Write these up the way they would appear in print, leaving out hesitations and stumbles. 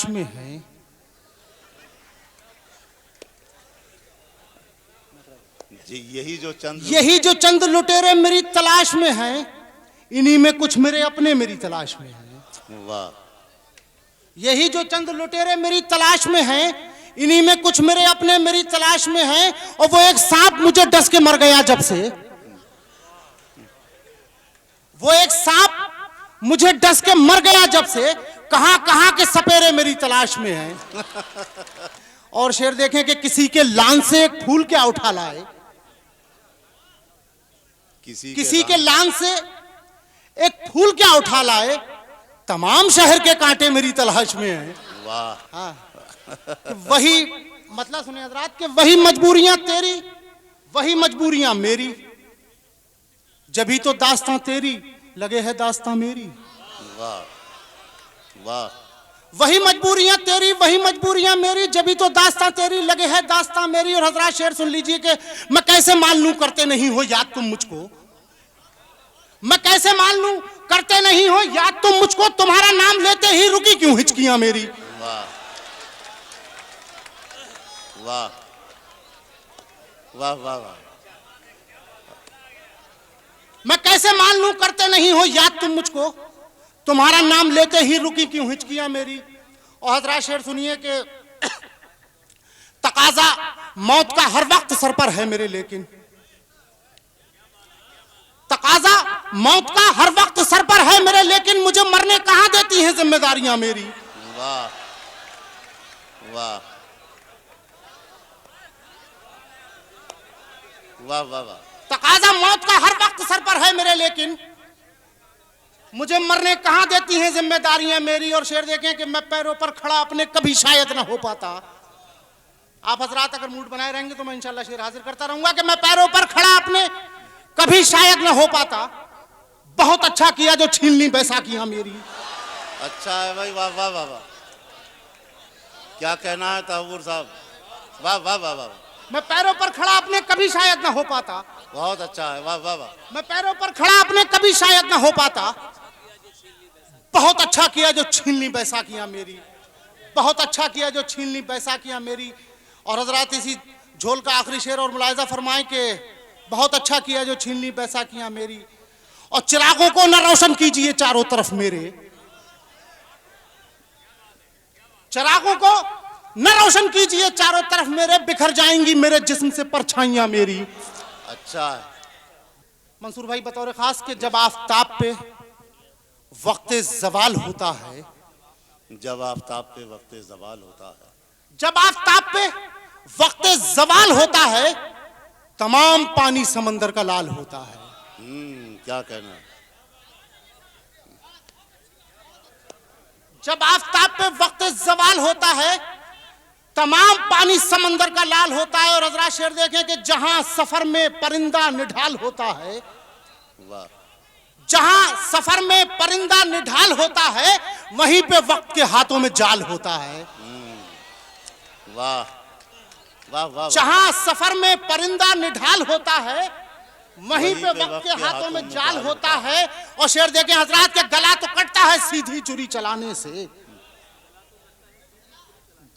तलाश में हैं। जी यही जो चंद लुटेरे मेरी तलाश में हैं, इन्हीं में कुछ मेरे अपने मेरी तलाश में हैं। वाह। यही जो चंद लुटेरे मेरी तलाश में हैं, इन्हीं में कुछ मेरे अपने मेरी तलाश में हैं। और वो एक सांप मुझे डस के मर गया जब से, वो एक सांप मुझे डस के मर गया जब से, कहां कहां के सपेरे मेरी तलाश में हैं। और शेर देखें कि किसी के लान से एक फूल क्या उठा लाए, किसी के लान से एक फूल क्या उठा लाए, तमाम शहर के कांटे मेरी तलाश में हैं। वाह। हाँ। वही मतलब सुनिए हजरात कि वही मजबूरियां तेरी, वही मजबूरियां मेरी, जभी तो दास्तां तेरी लगे है दास्तां मेरी। वाह वाह। वही मजबूरियां तेरी, वही मजबूरियां मेरी, जभी तो दास्तां तेरी लगे है दास्तां मेरी। और हजरात शेर सुन लीजिए कि मैं कैसे मान लूं करते नहीं हो याद तुम मुझको, मैं कैसे मान लूं करते नहीं हो याद तुम मुझको, तुम्हारा नाम लेते ही रुकी क्यों हिचकियां मेरी। वाह वाह वाह वाह वाह। मैं कैसे मान लूं करते नहीं हो याद तुम मुझको, तुम्हारा नाम लेते ही रुकी क्यों हिचकियां मेरी। और हजरात शेर सुनिए कि तकाजा मौत का हर वक्त सर पर है मेरे, लेकिन तकाजा मौत का हर वक्त सर पर है मेरे, लेकिन मुझे मरने कहां देती हैं जिम्मेदारियां मेरी। वाह वाह वाह वाह वाह। तकाजा मौत का हर वक्त सर पर है मेरे, लेकिन मुझे मरने कहां देती हैं जिम्मेदारियां मेरी। और शेर देखें कि मैं पैरों पर खड़ा अपने कभी शायद ना हो पाता। आप हजरात अगर मूड बनाए रहेंगे तो मैं इंशाल्लाह शेर हाजिर करता रहूंगा कि मैं पैरों पर खड़ा अपने कभी शायद ना हो पाता। बहुत अच्छा किया जो छीन ली बैसाखियां मेरी। अच्छा है भाई। वाह वाह वाह वाह। क्या कहना है तहव्वुर साहब। वाह वाह वाह वाह। मैं पैरों पर खड़ा अपने कभी शायद ना हो पाता। बहुत अच्छा है। वाह वाह वाह। मैं पैरों पर खड़ा अपने कभी शायद ना हो पाता। बहुत अच्छा किया जो छीन ली बैसाखियां मेरी, बहुत अच्छा किया जो छीन ली बैसाखियां मेरी। और हजरात इसी झोल का आखिरी शेर और मुलाहिजा फरमाएं कि बहुत अच्छा किया जो छीन ली बैसाखियां मेरी। और चिरागों को न रोशन कीजिए चारों तरफ मेरे, चिरागों को न रोशन कीजिए चारों तरफ मेरे, बिखर जाएंगी मेरे जिस्म से परछाइयां मेरी। अच्छा है मंसूर भाई बतौर खास कि जब आफताब पे वक्त ज़वाल होता है, जब आफताब पे वक्त ज़वाल होता है, जब आफताब पे वक्त ज़वाल होता है, तमाम पानी समंदर का लाल होता है। क्या कहना। जब आफताब पे वक्त ज़वाल होता है, तमाम पानी समंदर का लाल होता है। और हजरात शेर देखें कि जहां सफर में परिंदा निढाल होता है, वाह, जहां सफर में परिंदा निढाल होता है, वहीं पे वक्त के हाथों में जाल होता है। वाह वाह वाह। जहां सफर में परिंदा निढाल होता है, वहीं पे वक्त के हाथों में जाल होता है। और शेर देखें हजरात के गला तो कटता है सीधी छुरी चलाने से,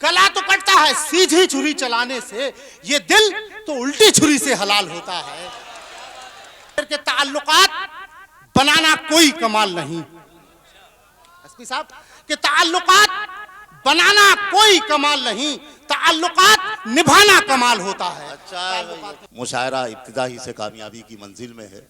गला तो कटता है सीधी छुरी चलाने से, ये दिल तो उल्टी छुरी से हलाल होता है। के ताल्लुकात बनाना कोई कमाल नहीं, एसपी साहब के ताल्लुकात बनाना कोई कमाल नहीं, ताल्लुकात निभाना कमाल होता है। अच्छा है। मुशायरा इब्तिदा ही से कामयाबी की मंजिल में है।